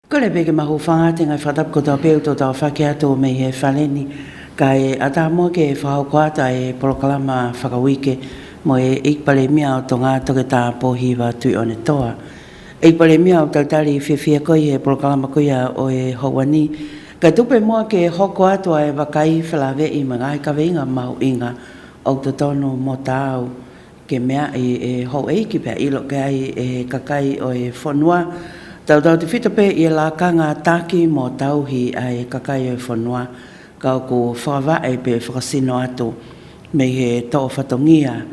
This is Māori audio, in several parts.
Ko le peke mahu whanga te ngai whatap ko tau peu tō tau whakea tō mei he whaleni. Ka e ata mua ke whahau koata e porokalama whakawike mo e ikpale mia o tō ngā toke tā pōhiwa tui o ne toa. Ikpale mia o tautari whiwhia koi e porokalama koia o e hauani. Ka tupe mua ke hoko atua e wakai whalawe i mga i kaweinga mahu inga o tō tono mo tāu ke mea e hau eiki pia ilo ke ai e kakai o e whanua. Tau te whita pe i la kanga taki mo tauhi ai kakai o whanua kau ko whakawa e pe whakasino atu me he tō whatongia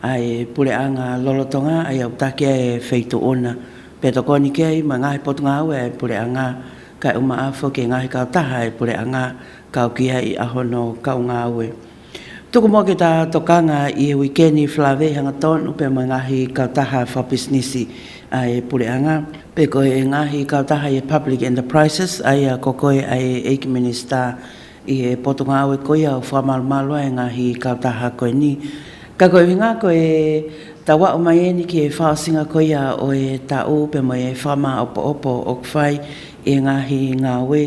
ai pureanga lolotonga ai au taki e wheitu ona. Pe toko ni kei ma ngahi potunga au e pureanga kai uma afo ke ngahi kau taha e pureanga kau kia i ahono kau ngā ue. Tuku mo ke tā tokanga i e wikeni whlawe hanga tonu pe ma ngahi kau taha whapisnisi ai pureanga. Pe koe e ngahi kau taha i public enterprises ai a kokoe ai eiki minister i e potunga au e koia o whamalumalua e ngahi kau taha koe ni. Ka koe winga koe tawa o mai eni ki e whaasinga koia o e tau pe mo e whama opo o kwhai e ngahi ngā ue.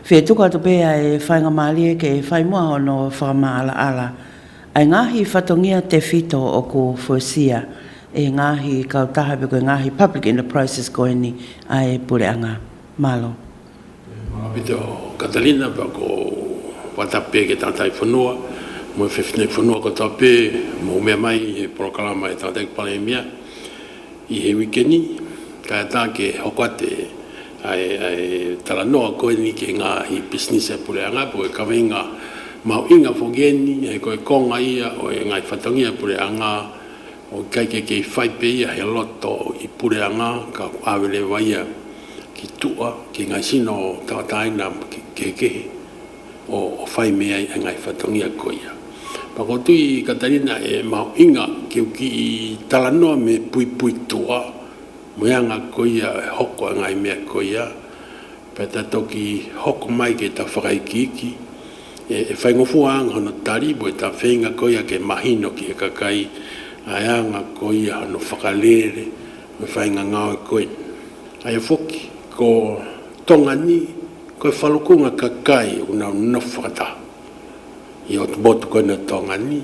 Whe tuka tu pēa e whainga maalie ke e whai mua hono whama ala ala. Ai ngahi whatongia te whito o ko Fosia e ngahi kau taha pe koe ngahi public enterprises koe ni ai pureanga. Malo. Pito Catalina pa ko watape ke tātai whanua, mo whiwhinei whanua ko tape, mo mea mai e prokalama e tātai palemia, i he wikeni, ka tā ke hokoate ai tala noa koe ni ke ngahi business e pureanga, po e kawinga mau inga whogeni, e koe konga ia, o e ngai whatongia pureanga, o kai ke whaipe ia he loto i pureanga, ka awele waia ki tua, ki ngai sino tawataina ke o whai mea i ngai whatongia koia. Pako tui Katarina e mau inga ki i talanoa me pui tua, moeanga koia e hoko a ngai mea koia, peta toki hoko mai ke ta whakaikiki, e whaingofuanga hono taribo e ta whainga koia ke mahino ki e kakai, aianga koia hono whakalere, me whainga ngau e koe. Ai foki, ko tongani, koe whalukunga kakai, una nofata. I o botu koe na tongani.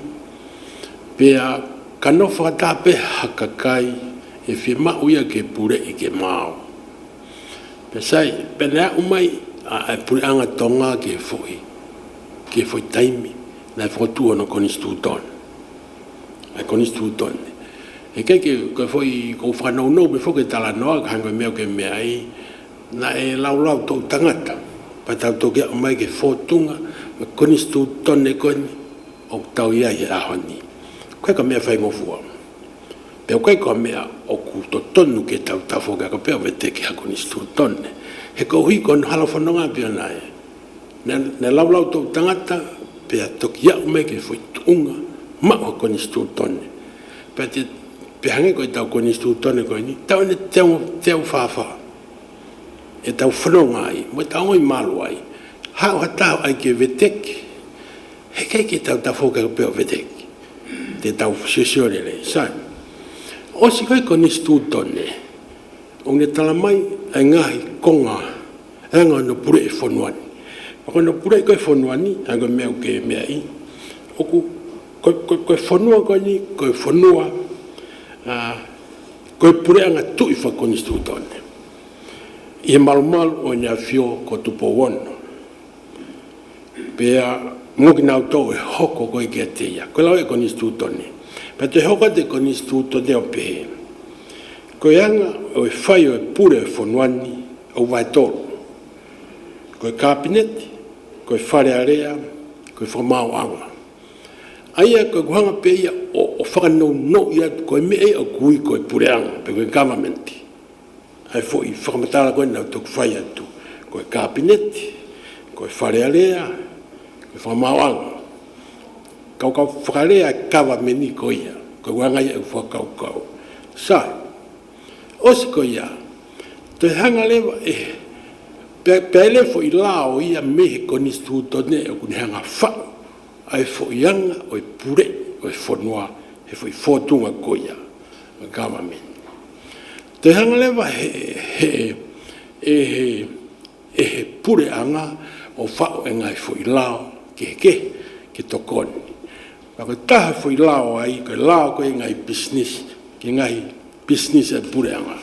Pea, ka nofata pe hakakai, e whi mauia ke pure i ke mao. Pe sai, penea umai, a pure anga tonga ke foi taimi, na whotu ono konistu ton. Ai konistu ton. E kei ke foi ko whanau no, me fo ke tala noa, ka hanga mea ke mea ai, na e lau tau tangata. Pa tau tokia umai ke whotunga, me konistu ton e koni, o tau ia i ahoni. Koe ka mea whaingofua. Pea koe ka mea o ku to tonu ke tau tafoga, ka pea vete ki ha konistu ton. He ko hui kon hala whanonga pia nae. Ne lau tau tangata, pea tokia umai ke foi tunga, ma o konistu ton. Pea pe hange koe tau konistu ton e koe ni, tau ne teu whawha. E tau whanonga ai, mo tau i malu ai. Hau hatau ai ke veteki. He kei ke tau tafoka ka peo veteki. Te tau sesiore le, sai. Osi koe konistu tone. O ne tala mai, ai ngahi konga, anga no pure e whanuani. Ako no pure e koe whanuani, ai koe mea ke mea i. Oku, koe whanua koe ni, koe whanua, koe pure anga tui wha konistu tone. I malu o nia fio ko tupo wono. Pea moki nau tau e hoko koe kia teia. Koe lau e konistu tone. Pea te hoko te konistu tone o pehe. Koe anga o e whai o e pure e whanuani au vai toro. Koe kabineti, koe whare area, koe whamau anga. Aia koe kuhanga peia o whakanau no ia koe mea o kui koe pure anga, pe koe governmenti. Ai foi whakamatala koe nau toku whai atu. Koe kabineti, koe wharearea, koe whamauanga. Kau whakarea kawa meni ko ia. Koe wangai au whakau. Sai, osi ko ia, te hanga lewa pele fo i lao ia mehe konistu tone o kuni hanga whau. Ai fo ianga o i pure, o i whanua, he fo i whotunga ko ia. Kawa meni. Te hanga lewa he e he pure anga o whao e ngai fo i lao ke tokoni. Pako taha fo i lao ai, koe lao koe ngai business, ke ngai business e pure anga.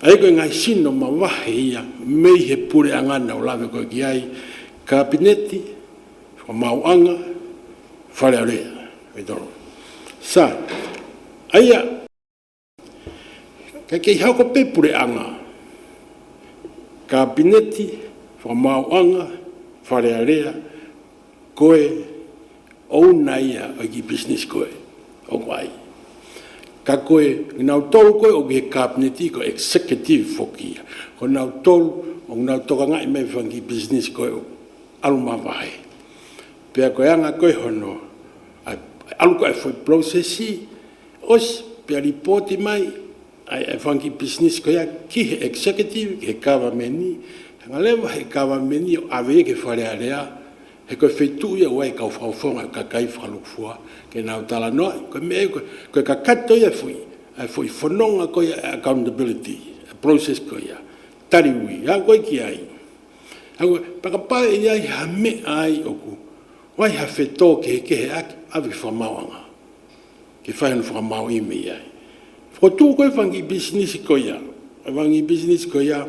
Ai koe ngai sino ma wahe ia, mei he pure anga na o lawe koe ki ai, kabineti, whamauanga, whare area. Sa, aia, kei hauko pe pure anga, kabineti, whamauanga, whare area, koe, o naia o ki business koe, o koe. Ka koe, nau tolu koe o ki kabineti ko executive fokia. Ko nau tolu, o nau toka ngai mei whangi business koe, aluma wahe. Pea koe anga koe hono, alu koe foi processi, os, pea reporti mai, ai whangi business koe, ki he executive, he governmenti, hanga lewa he governmenti o awe ke whare area, he koe whetu ia wai kau whauwhonga ka kai whalukfua ke nau tala noa, koe mea koe ka kato ia fui whanonga koe accountability, process koe ia, tariwi, ha koe ki ai. Ha koe, pakapae iai ha me ai oku, wai ha whetō ke he aki, awi whamauanga, ke whaianu whamau i me iai. Whotu koe whangi business koe ia, whangi business koe ia,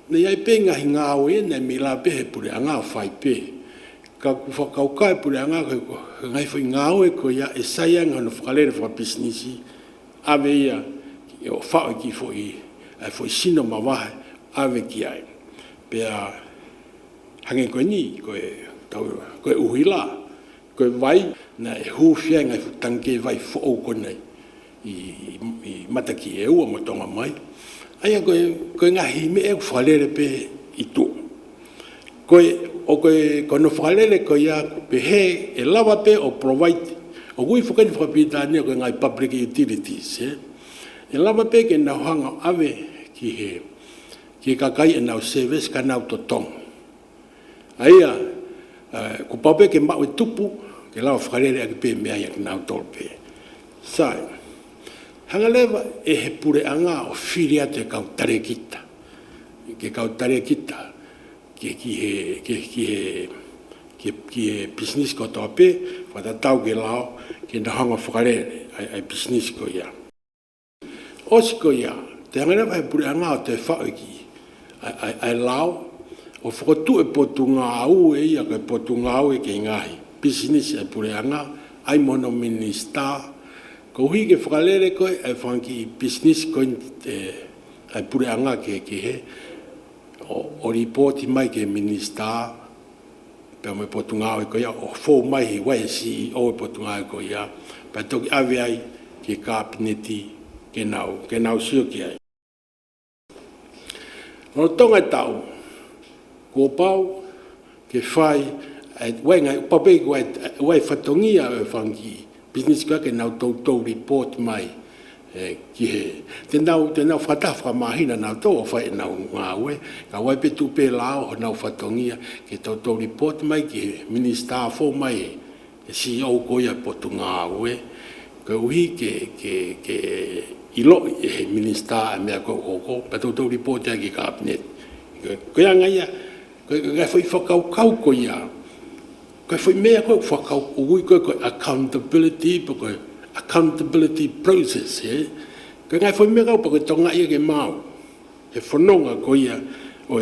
ne iai pe ngahi ngā oe, ne mi la pe he pure a ngā whai pe, ka whakau kai pure anga koe ngai whai ngāo e koe ia e saianga no whakalere wha businessi ave ia o whao ki whai sino mawahe ave ki ai. Pea hange koe ni, koe uhila, koe vai na e huwhia ngai whutange vai whao konei i mataki e ua matonga mai. Aia koe ngahi me e whalere pe i tō. Koe no whalele koe ia pe he e lawa pe o provide o gui whakani whakapitania koe ngai public utilities. E lawa pe ke nau hanga ave ki kakai e nau service ka nau totong. Aia, ko pape ke mau e tupu ke lawa whakalele ake pe mea ia ke nau tolpe. Sai, hanga lewa e he pure anga o whiria te kau tare kita. Ke kau tare kita. Ki he business ko tō pe, wata tau ke lao, ke na hanga whakarere, ai business ko ia. Osi ko ia, te hangana vai pure anga o te whao ki, ai lao, o whakatu e potu ngā au e ia, kai potu ngā au e ke ngahi, business ai pure anga, ai mono minister, ko hui ke whakarere koe, ai whanki business ko ai pure anga ke he, o reporti mai ke minister, pe me potu ngā au e ko ia, o fō mai he wai CEO e potu ngā au e ko ia, pe toki ave ai ke kabineti ke nau sio ki ai. No tonga tau, ko pau ke whai, wai ngai pape wai whatongia e whangi, business ka ke nau tau report mai, ki he. Te nau whatawha mahina nau tau o whai nau ngā ue, ka wai pe tupe lao o nau whatongia, ke tau report mai ki he minister fo mai, e CEO koia potu ngā ue, ka uhi ke ilo e he minister a mea koko, pa tau report ia ki cabinet. Koia ngaia, koia whai whakau koia, koia whai mea koia whakau ui koia accountability process, koia ngai whai mea kau pa koia tonga ia ke mau, he whanonga koia o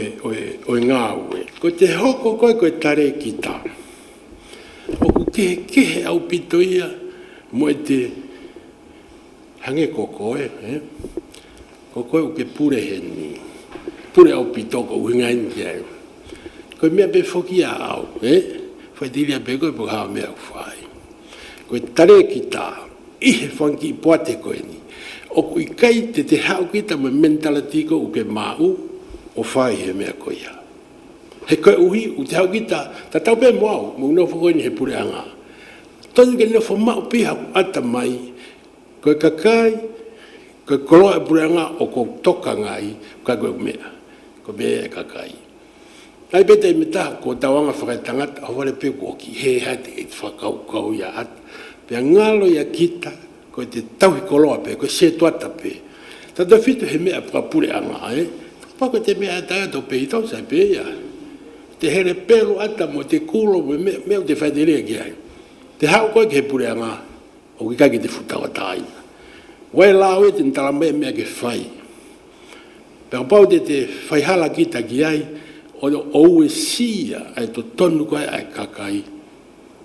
ngā ue. Koia te hoko koia tare ki tā. Oku kehe au pito ia, mo e te hange kokoe, kokoe o ke pure heni, pure au pitoko uhingai ni ai. Koe mea pe whoki a au, whai tiria pe koe po hao mea whai. Koe tare ki tā, ihe whanki i poate koe ni. O kui kai te hao kita me mentality ko uke mau, o whai he mea koe ia. He koe uhi, u te hao kita, ta tau pe moau, mo no whakoe ni he pure anga. Tonu ke no whamau piha ata mai, koe kakai, koe koloa e pure anga o ko toka ngai, koe koe mea, koe mea e kakai. Ai pete i mita, ko tawanga whakai tangata, hawale pe ko ki he hati e whakau ia ata. Pea ngalo ia kita, koe te tauhi koloa pe, koe se tuata pe. Tata whitu he mea pure anga, Pako te mea tae to pe tau sa pe ya. Te here pelo ata mo te kulo me te whaidere ki ai. Te hau koe ke pure anga o ki kaki te futawa tai. Wai lao e te ntala mea ke whai. Peko pau te whaihala kita ki ai o ue sia ai to tonu koe ai kakai.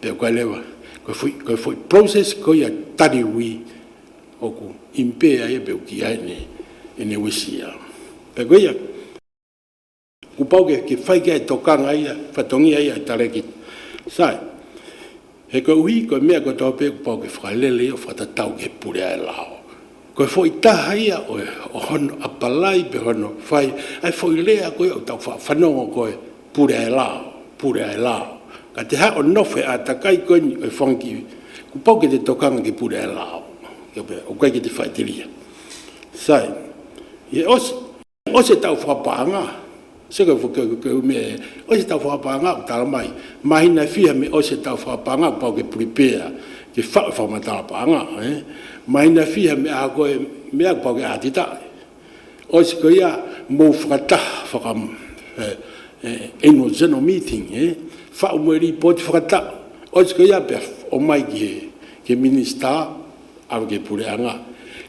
Peko koe lewa. Koe foi process koe a tari ui o ku impea e peo ki ai ne wisia. Peko ia ku pau ke whai ke tokanga ia, whatongi ia tareki. Sai, he koe ui, koe mea koe tau pe ku pau ke whakalele o whatatau ke pure ai lao. Koe fo i taha ia o hono apalai pe hono whai, ai fo i lea koe o tau whanongo koe pure ai lao. Ka te hao nofe a takai koe ni koe whanki, ku pau ke te tokanga ke pure ai lao. O koe ke te whaitiria. Sai, e ose tau whapanga, sega foke me o se tau whapanga o tala mai mahina fia me o se tau whapanga pau ke prepare ke whamatala panga mahina fia me a koe me a pau ke atita o se ko ia mo whakata whakam annual general meeting whau mo report whakata o se ko ia pe o mai ke minister au ke pureanga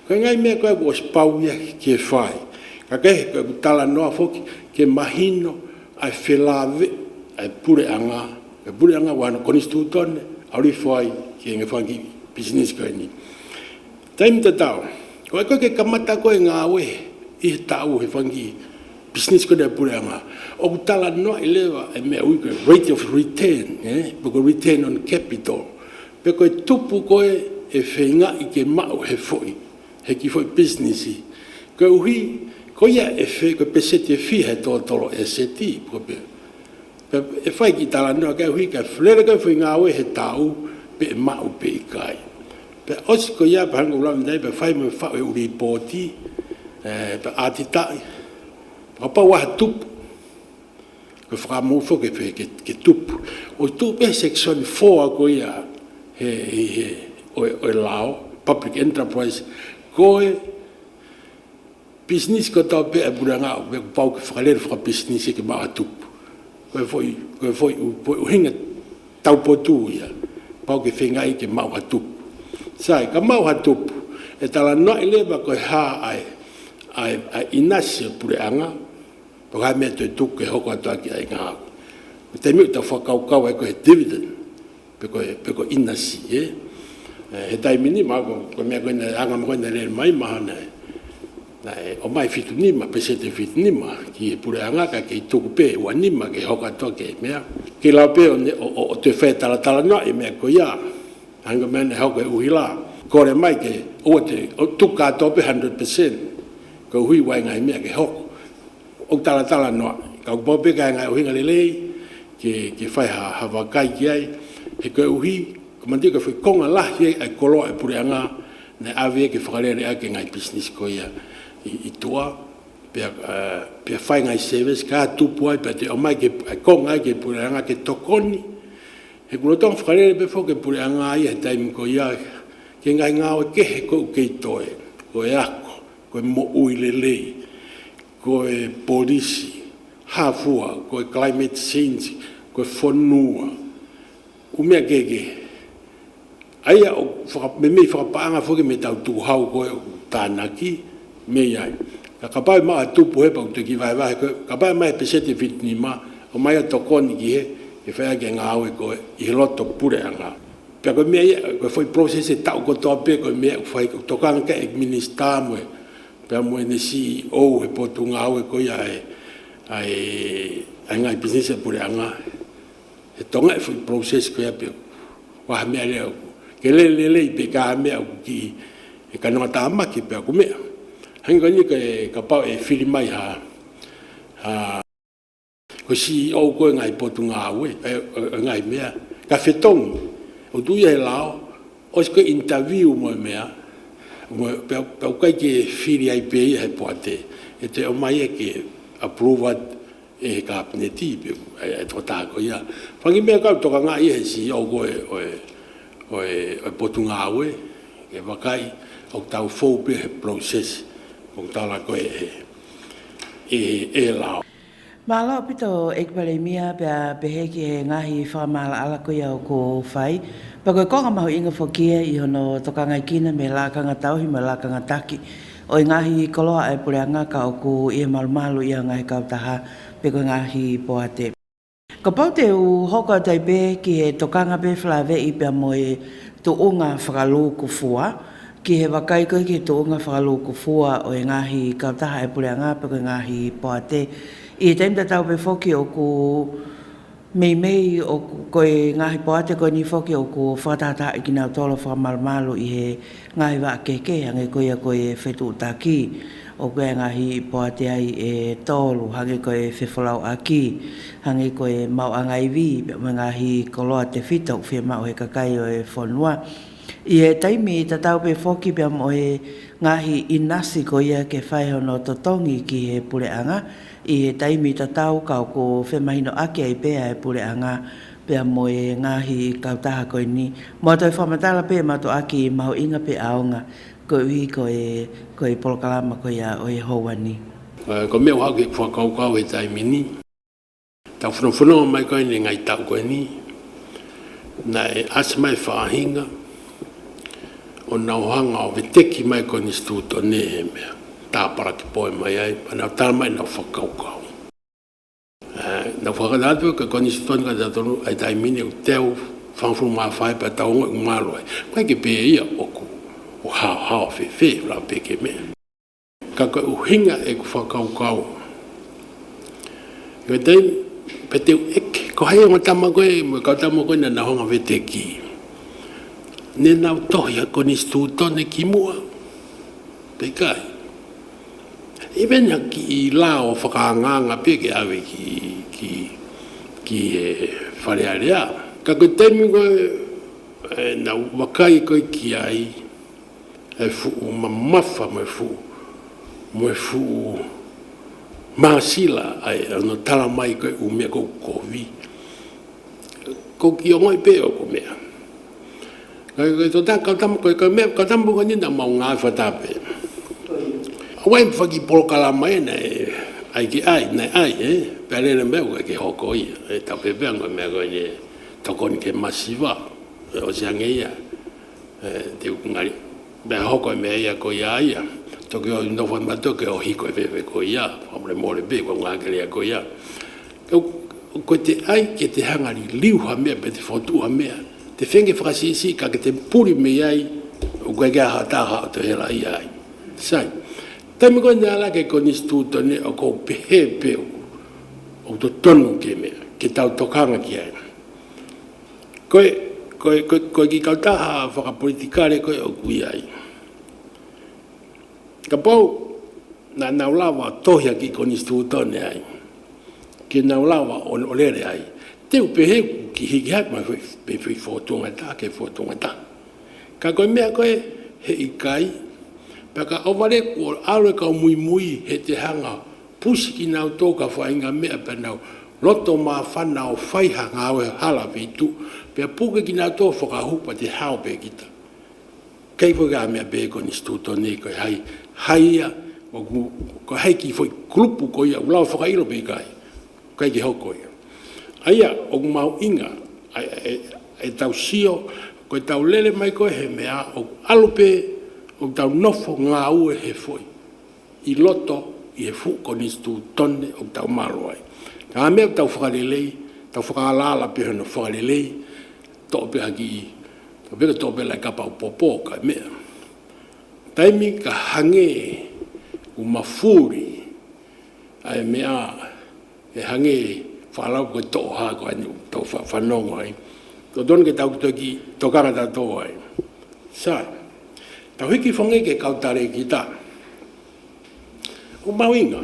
ko ngai me koe o spau ia ke whai kake ko tala noa foki ke mahino ai felave ai pureanga wana konstitutone auri foi ke nge fangi business ko ni time ta tau ko ke kamata ko ngawe I tau he fangi business ko de pureanga o tala noa eleva e me ui ko rate of return because return on capital pe ko tupu ko e fenga I ke mau he foi he ki foi business ko ui ko ia e fe ko pesete fi he tolo e seti ko pe e fai ki tala no ka hui ka flere ka foi nga we he tau pe ma u pe kai pe os ko ia ba ngo la ndai pe fai me fa e uri poti pe atita pa wa tup ko fra mo fo ke fe ke tup o tup e section 4 ko ia he o lao public enterprise ko business ko tau pe buranga pe pau ke whakalere whaka business ke maa tupu. Koe foi u hinga tau potu ia. Pau ke whengai ke maa tupu. Sai, ka maa tupu. E tala noa eleva koe ha ai inasi pureanga. Po hai mea toi tuku ke hoko atua ki ai ngā. Te miu ta whakaukau e koe dividend. Pe koe inasi, He taimini maa koe mea koe na anga koe na rere mai mahana o mai fitu nima pesete fitu nima ki pureanga ka ke tuku pe wa nima ke hoka to ke mea ke la pe o te fe tala no e me ko ya anga men hoka uhila ko re mai ke o te o tuka to pe 100% ko hui wa ngai me ke hok o tala no ka bo pe ka ngai uhinga lele ke fai ha wa kai ki ai he ko uhi ko mandi ko foi konga la ye ai kolo e pureanga ne ave ke whakarere a ke ngai business ko ia I toa pe fai ngai service ka tupu ai pe te o mai ke konga ke pureanga ke tokoni he kulotong whakarere pe fo ke pureanga ai he taimi ko ia ke ngai ngao ke he ko ke toe ko e ako ko e mo uilelei ko e polisi hafua ko e climate change ko e whanua umea keke aia o me whakapaanga fo ke me tau tuhau ko e tānaki me ai ka kapai ma tupu he pa te ki vai ka pai mai pesete fitni ma o mai to koni ki he fa ke ngau ko I loto pure anga pe ko me ko foi process ta ko to pe ko me foi to kan ka administra mo pe mo ne CEO he po tu ngau ko ia ai ngai business pure anga e tonga foi process ko ia pe wa me le ke le pe ka me ki e ka no ta ma ki pe ko me hanga ni ka pau e filimai ha ko CEO ko ngai potunga we ngai mea ka fetong o tu ia lao o ko interview mo mea mo pe kai ke fili ai pe e poate e te o mai ke approved e ka apneti pe e tota ko ia fangi mea ka to ka ngai e CEO ko e potunga we e vakai o tau fo pe process o tala ko e lao. Malo pito ekbalemia pe beheki he ngahi whamala ala ko iau ko whai. Pako konga mahu inga whokia I hono tokanga kina me lakanga tauhi me lakanga taki. O ngahi koloa e pule angaka o ku ia malu ia ngahi kautaha pe ko ngahi poate. Ka pau te u hoko tai pe ki he tokanga pe whlawe I pe moe tu unga whakalu ku fua. Ki he wakai koe ki tu unga whakalu ku fua o ngahi kautaha e pule anga pe ko ngahi poate. I te imta tau pe whoki o ku mei o koe ngahi poate koe ni whoki o ku whatata I ki nau tolo whamalu I he ngahi wa keke hange koe a koe whetu taki o koe ngahi poate ai e tolu hange koe whewhalau aki hange koe mau angaiwi me ngahi koloa te whita o whia mau he kakai o e whonua. I he taimi ta tau pe whoki pe mo e ngahi inasi ko ia ke whai hono totongi ki he pule anga I he taimi ta tau kau ko whemahino ake ai pēa e pule anga pēa mo e ngahi kautaha koe ni. Mo toi whamatala pēa mato aki maho inga pe aonga ko ui ko e polokalama ko ia o e hoa ni. Ko mea whake whakaukau e taimi ni. Tau whanawhanau mai koe ni ngai tau koe ni. Na e asmai whaahinga. O nau hanga o veteki mai koe ni stūto ne he mea. Tāpara ki poe mai ai, anau tāna mai nau whakaukau. Nau whakadatu ka koe ni stūto ka tatonu ai taimini o teo whangwhuru maa whai pa taonga umalo ai. Kai ke pēa ia oku o hao whewhe la peke mea. Ka koe uhinga e ku whakaukau. Koe tei pe teu eke, ko hai o tama koe, mo kau tama koe na honga veteki. Ne nau tohi a koe ni stūto ne ki mua. Pe kai. Iben ki I lao whakaanganga pe ke awe ki wharearea. Ka koe teimi koe na wakai koe ki ai e fuu mamafa mo e fuu maasila ai no tala mai koe umea kou kovi. Ko ki o ngoi pe o ko mea. Koe to tā kautama koe mea kautama koe ni na mau ngā whatape. Awai mwhaki polokalama e nei, ai ki ai, nei ai, Pērere mea koe ke hoko ia, tau pepea koe mea koe ni tokoni ke masiwa, o siange ia, te ukungari, mea hoko mea ia koe ia ia, toki o indofa matoke o hiko e pepe koe ia, whamre mōre pe, koe ngākere ia koe ia. Koe te ai ke te hangari liuha mea, pe te whotua mea, te whenge whakasisi ka ke te puri mea ai, o koe kia hataha o te hela ia ai. Sai. Taimi koe nea lake koe ni stūto ne o kou pehe peo o to tonu ke mea, ke tau tokanga ki ai. Koe ki kautaha whakapolitikare koe o kui ai. Ka pau, na naulawa tohia ki koe ni stūto ne ai. Ke naulawa o lere ai. Teu pehe ki hiki hai mai pe whi whotunga ta, ke whotunga ta. Ka koe mea koe he ikai, Paka aware ko aure ka mui he te hanga pusi ki nau tōka whainga mea pe nau loto mā whanau whaihanga awe hala vitu pe puke ki nau tō whakahupa te hao pe kita. Kei whaka mea pe ko ni stūto ne koe haia ko hei ki whai klupu ko ia ulau whakailo pe kai kai ki hoko ia. Aia o mau inga e tau sio koe tau lele mai koe he mea o alupe o tau nofo ngā ue he foi. I loto I he fuko ni stūtone o tau malo ai. Ka mea tau whakarelei, tau whakalala pe hana whakarelei, tō pe haki I, tō pe lai kapa o popo ka mea. Taimi ka hange u mafuri, ai mea e hange whalau koe tō haa koe anu, tō whanongo ai. Tō tōne ke tau ki tō karata tō ai. Sai. Tau hiki whange ke kautare ki tā. O mawinga,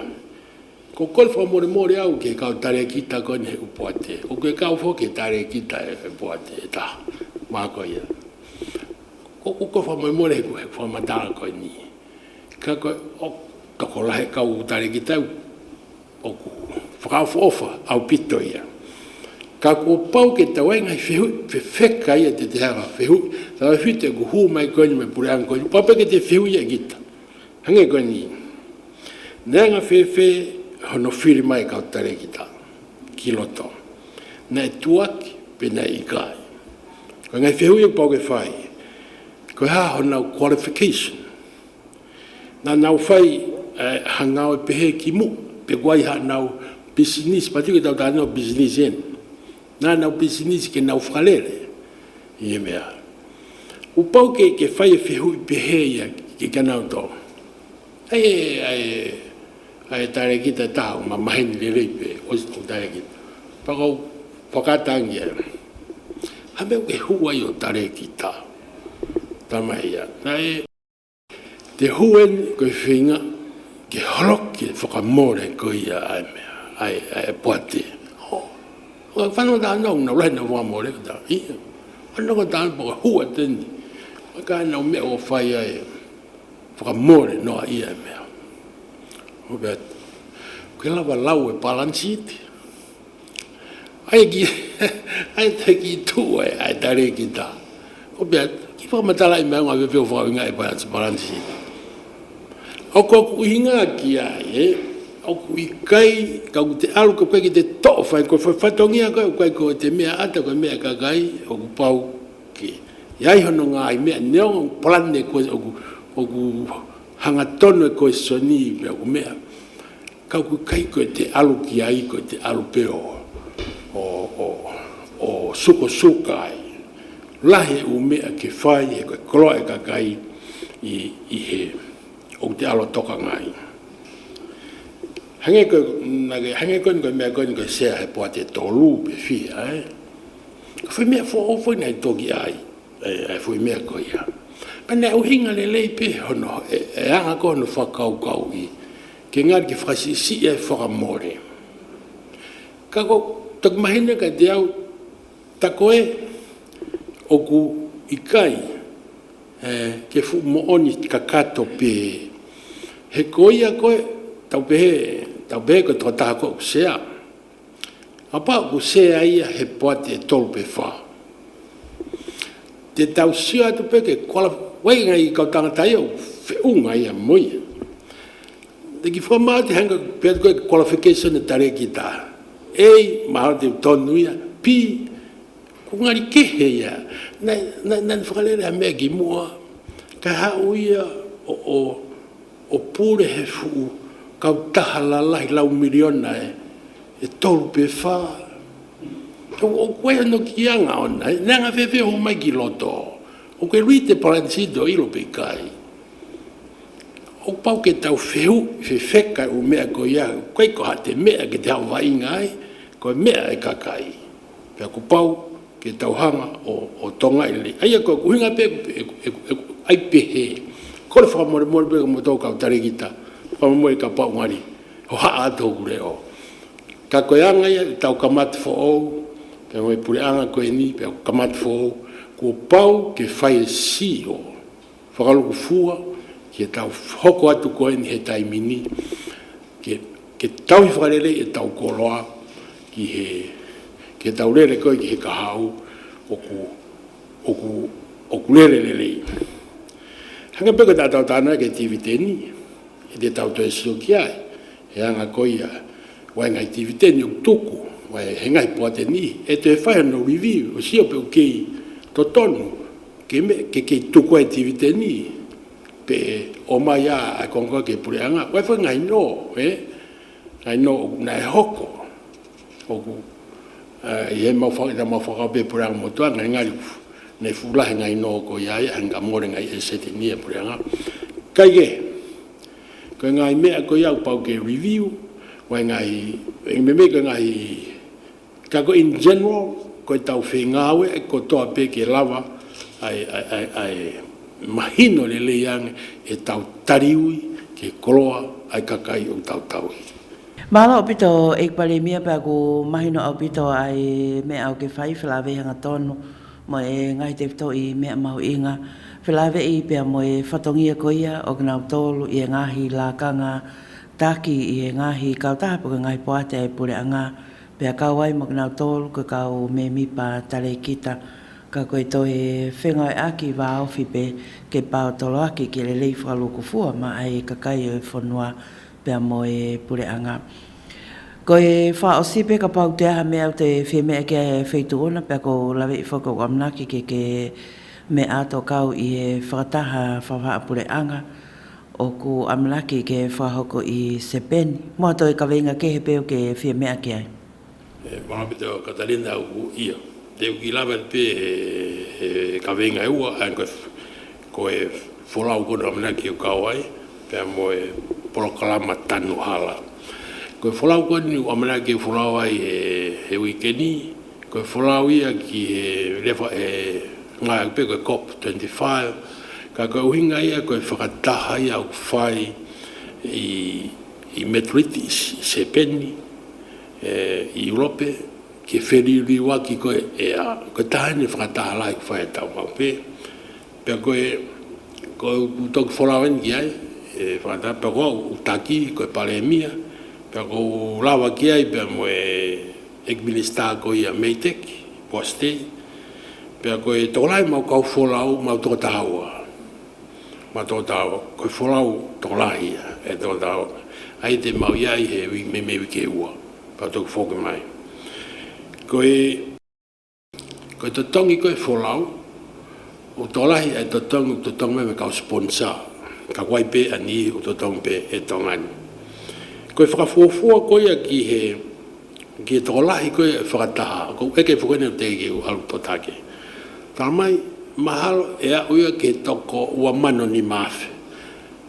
ko koi whamore au ke kautare ki tā koe ne upoate. O ke kau ke tare ki tā e upoate e tā. Mā koe ia. Ko koi whamore koe he whamatara koe ni. Ka koe, o kako lahe kau tare ki tā. O ku whakau ofa au pito ia. Ka ko pau ke tau enga I whewheka ia te hanga whehu. Tau white ku hu mai koe ni me pure ang koe ni. Papa ke te whehu ia gita. Hange koe ni. Nenga whewhe hono whiri mai kau tare kita, ki loto. Nei tuaki, pe nei ikai. Ko ngai whihui e pau ke whai, ko ha honau qualification. Nā nau whai hangau e pehe ki mu, pe guai ha nau business, pati ke tau tānau business en. Nā nau business ke nau whalere, i e mea. Upau ke whai e whihui pehe ia ki kanau tō. Ai tare kita tau, ma maheni le reipe, o tare kita. Pakau whakatangi e. Hame ke hua i o tare kita. Tama ia. Nai, te huen koe whinga, ke horoki whakamore koe ia ai mea, ai puate. O whanau tānau, na rai na whamore kata. Ia, whanau tānau paka hua teni. Maka nau mea o whai ai, whakamore noa ia mea. O bea, koe lawa lau e palansiti. Ai te ki tu ai tare ki ta. O bea, ki whamatala i mea ngā weweo whawinga e palansiti. O ko kuhinga ki ai, o kui kai, kau te alu ka koe ki te to'o whai, ko whatongia koe ko te mea ata koe mea kakai, o ku pau ki. Iai hono ngā i mea neonga plane koe, o ku hangatono koe soni, mea ku mea. Kau ku kai koe te alu ki ai, koe te alu peo, o suko ai. Lahe u mea ke whai, e koe koloa e kakai, i he, o te alo toka ngai. Hange koe mea koe sea he poa te tolu pe whia, Whai mea whai nei toki ai, whai mea koe ia. Pane au hinga le lei pe hono, e anga ko hono whakau i, ke ngāri ki whasisi e whakamore. Kako, tak mahina ka te au, takoe, o ku ikai, ke fu mooni ka kato pe, he koia koe, tau pehe ko tō taha koe sea. Apa ku sea ia he poate e tolu pe wha. Te tau sia atu pe ke wai ngai kau tangatai au, whiunga ia moia. Te ki whamate hanga pe koe qualification e tare ki tā. Ei, mahara te tonu ia, pi, ku ngari kehe ia. Nan whakalere a mea ki mua, ka hau ia o pure he fuu, kau taha lalahi lau miliona e tolu pe wha. O koe ano ki anga ona, nanga whewhe ho mai ki loto. O koe rui te paransito ilo pe kai. O pau ke tau whehu, whewheka o mea ko ia, koe ko ha te mea ke te hau wainga ai, koe mea e kakai. Pea ko pau ke tau hanga o tonga ili. Aia koe kuhinga pe, ai pehe. Kore whakamore pe ka mo tau kau tare kita. Whakamore ka pau ngari. Ho haa tōku reo. Ka koe anga ia, tau kamati fo au. Pea ngoe pure anga koe ni, pea kamati fo au. Ko pau ke whai si o. Whakaluku fua, ke tau hoko atu koe ni he taimini. Ke tau hi whakarele e tau koloa. Ke tau lere koe ki he kahau. Oku lere lelei. Hanga peko tā tau tāna ke tiviteni. E te tau toi sio ki ai. He anga koe ia. Wai ngai tiviteni o tuku. Wai he ngai poate ni. E te whai no review. O sio pe o kei totonu. Ke kei tuku ai tiviteni. Pe o mai a kongo ke pure anga. Wai whai ngai no. Ngai no nai hoko. Oku. I he mau whakape pure anga motua. Ngai ngari nei fulahe ngai no ko iai. Hanga more ngai e seti nia pure anga. Kai ke. Ko ngai mea ko iau pau ke review. Wai ngai, me ko ngai, kako in general, ko tau whengawe, ko toa pe ke lava, ai mahino le leiang, e tau tariui, ke koloa, ai kakai o tau taui. Mala o pito e pale mia pa ko mahino o pito ai me au ke whai whilawe hanga tonu, mo e ngai te pito i mea mau inga, whilawe i pia mo e whatongia koia o gnau tolu i e ngahi la kanga, taki i e ngahi kau tahapu ka ngai poate e pure anga, pia kau ai mo gnau tolu ka kau me mipa tale kita, ka koe to e whengai aki wa ofi pe ke pao tolo aki ki le lei whakaluku fua ma ai kakai e whanua pia mo e pure anga. Ko e wha o si pe ka pau te aha mea o te whi mea ke wheitu ona, pe ko lawe i whakau amnaki ke me ato kau i e whakataha whawha apure anga o ku amnaki ke whahoko i sepeni. Mua toi ka venga ke he peo ke whi mea ke ai. Mga pito Katalina u ia. Te uki lawe pe ka venga e ua, ko e wholau kona amnaki o kau ai, pe mo e porokalama tanu hala. Ko wholau koni o amana ke wholau ai he wikeni, ko wholau ia ki he lewa ngai pe ko COP25, ka ko uhinga ia ko whakataha ia o whai i metritis se peni i Europe, ke whiri waki ko ko tahani whakataha lai whai tau mau pe, pe ko tok wholau en ki ai, whakataha pe ko utaki ko palemia, ko lawa ki ai pe mo ekministar ko ia meitek poste pe ko tolai mau kau folau mau to tawa ko folau tolai e to tawa ai te mau ia he me ke ua pa to foku mai ko to tongi ko folau o tolai e to tongi me ka sponsor ka wai pe ani o to tong pe e tongani ko whakafuafua ko ia ki tolahi ko whakataha, ko eke whukene o te ki u alu totake. Tamai, mahalo e a uia ke toko ua mano ni mawhi.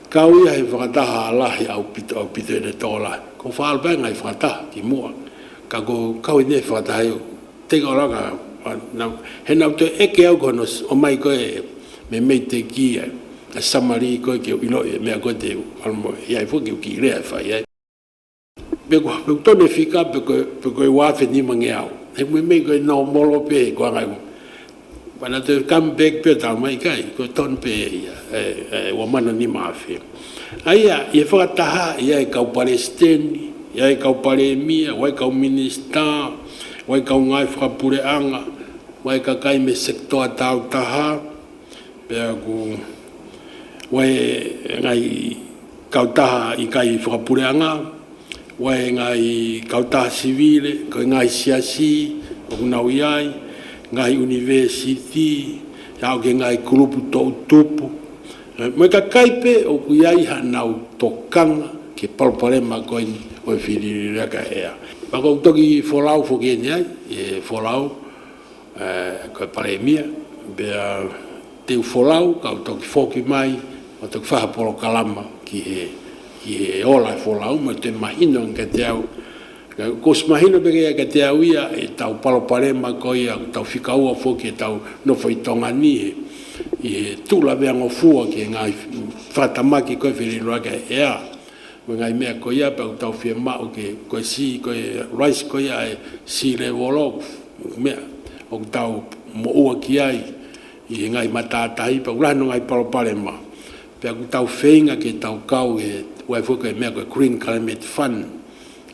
Ka uia he whakataha alahi au pito e tolahi. Ko whaalpai ngai whakataha ki mua. Ka ko kau i ne whakataha iu. Teka oraka, he nau te eke au kono o mai ko me mei te ki a samari ko ke ilo e mea ko te almo. Iai fuki u ki rea whai. Pe tone fika pe ko wafe ni mangeau he me ko no molo pe ko ngai bana te come back pe ta mai kai ko ton pe wa mana ni mafe aia e fa taha ia ka palestini ia ka palemia wa ka minister wa ka ngai fra pure anga wa ka kai me sector ta taha pe ko wa ngai ka taha i kai fra pure anga wai ngai kauta civile ko ngai siasi o nau iai ngai university ya ke ngai grupo to tupu me ka kaipe o ku iai ha nau tokanga ke palpale ma ko o fili ka ea pa ko toki folau fo ke ni e folau ko palemia be te folau ka toki foki mai o toki fa polo kalama ki e ola folau ma te mahino nga te au ko smahino bege ka te au ia e tau palopare ma ko ia tau fikau fo ke tau no foi tonga ni e tu la be ngo fu ke ngai fata maki ko fili roga ea ngai me ko ia pa tau fi ma o ke ko si ko rice ko ia si le volo me o tau mo o ki ai i ngai mata tai pa ula no ngai palopare ma pe tau feinga ke tau kau e wai fuka me ko green climate fund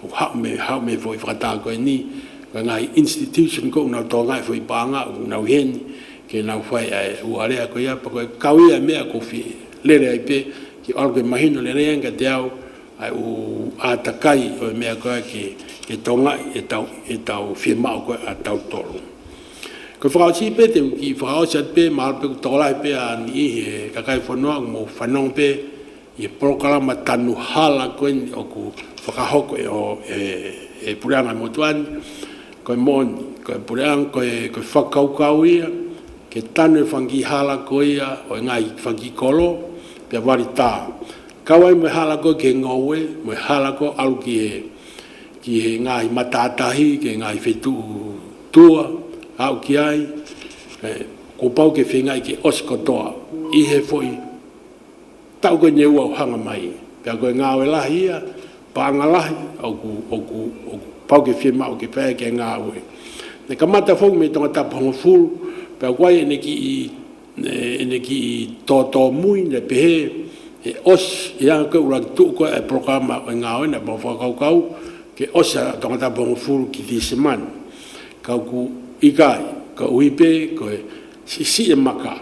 o how me foi frata ko ni ngai institution ko na to ngai foi panga na hen ke na foi o ale ko ya ko kawi me ko fi le le pe ki algo imagino le renga te au ai o atakai o me ko ke tonga e tau firma ko atau tolo ko fra si pe te ki fra si pe mal pe to la pe ani ka kai fono mo fanong pe i programa tanu hala ko o ku whakahoko e pureanga motuani ko mon ko pureanga ko whakaukau ia ke tanu whangi hala ko ia o ngai whangi kolo pe wari tā kawai me hala ko ke ngowe me hala ko alu ki ngai matatahi ke ngai whetu tua au ki ai ko pau ke whengai ke oskotoa i he foi tau ko nye ua hanga mai. Pea koe ngāwe lahi ia, pāanga lahi, au ku pau ke whima au ke pēa ke ngāwe. Ne ka mata whong me tonga taponga fulu, pea koe ene ki i tō mui, ne pehe, e os, i anga koe uraki tuu koe e programa o ngāwe, ne pau whakaukau, ke os a tonga taponga fulu ki ti seman. Kau ku ikai, ka uipe, koe si e maka.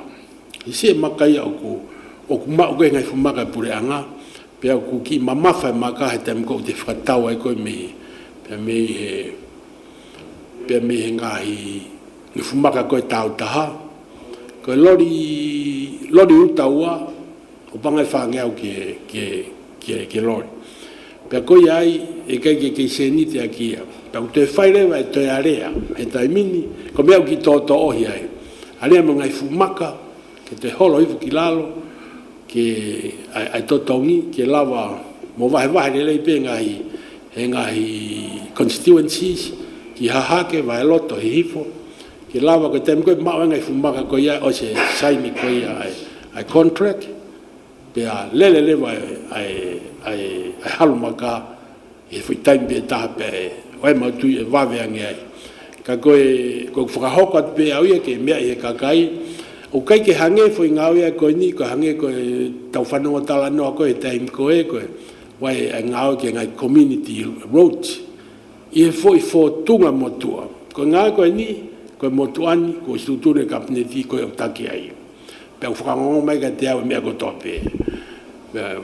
Si e maka ia au ku o ku mau koe ngai whamaka pure anga, pea ku ki mamafa maka he tem ko te whakatau ai koe me, pe me ngahi ni fumaka ko tau taha ko lori utaua o panga fa ngau ke lori pe ko yai e kai ke seni te aki pe te faile vai te area e tai mini ko me ki to o hiai ale mo ngai fumaka ke te holo ifu ki lalo ke ai to tongi ke lava mo vai le pe ngahi constituencies ki hahake vai loto hifo ki lava ko tem ko ma ngai fumaka ko ia o se saini ko ia ai contract pe a lele vai ai halu maka e foi time be ta pe vai ma tu e va ve ngai ka ko whakahoka pe au ia ke mea e kakai o kai ke hange foi ngau ia ko ni ko hange ko tau whanonga tala noa ko e time ko e ko wai ngau ke ngai community road i foi fo tunga motua ko ngau ko ni ko motuani ko struture kapneti ko taki ai pe whakangongo mai ka te au mea ko tope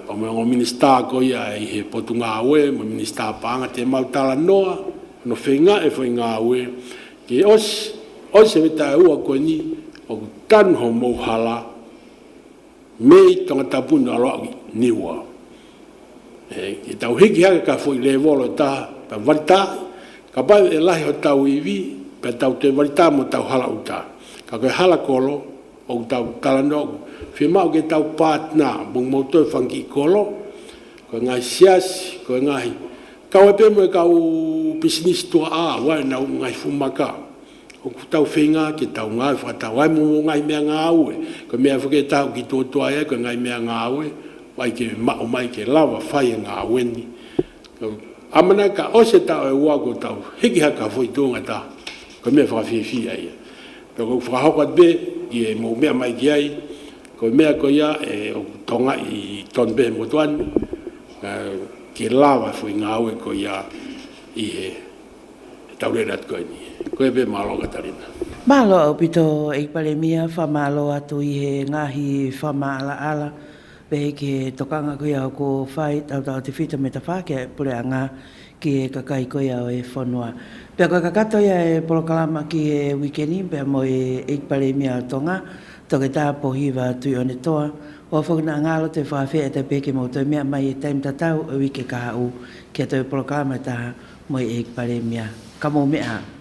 o mo minista ko ia i he potunga awe mo minista panga te mau tala noa no whenga e whenga awe ki os e weta ua ko ni o tan ho mohala mei tonga tapuna alo niwa e tau hiki haka ka foi le volo ta pa valta ka pa e lahi o tau iwi pa tau te valta mo tau hala uta ka koe hala kolo o tau talano firma o ke tau patna bung mo to fangi kolo ko ngai sias ko ngai ka o pe mo ka u business to a wa na ngai fumaka o tau fenga ke tau ngai fa tau ai mo ngai me ngau ko me fu ke tau ki to ai ko ngai me ngau vai ke ma o mai ke lava fai ngau ni amana ka o se tau e wa ko tau hiki haka foi tonga ta ko me fa fi ai ko fa ho be e mo me mai ki ai ko mea ko ia e o tonga i tonbe mo tuan ke lava foi ngau ko ia i he taulerat ko ni ko e be malo Katarina malo au pito e palemia fa malo atu i he ngahi fa mala ala be ke tokanga ko ia ko fai tau te fita me ta fa ke pule anga ki kakai ko ia e fonua pe ko kakato ia e polokalama ki e weekendi pe mo e palemia tonga toke tā pohiwa tui one toa, o whakuna ngalo te whawhea te peke mo toi mea mai e taim tatau e wike ka hau, kia toi prokama tā mo e ek pare mea. Ka mo mea.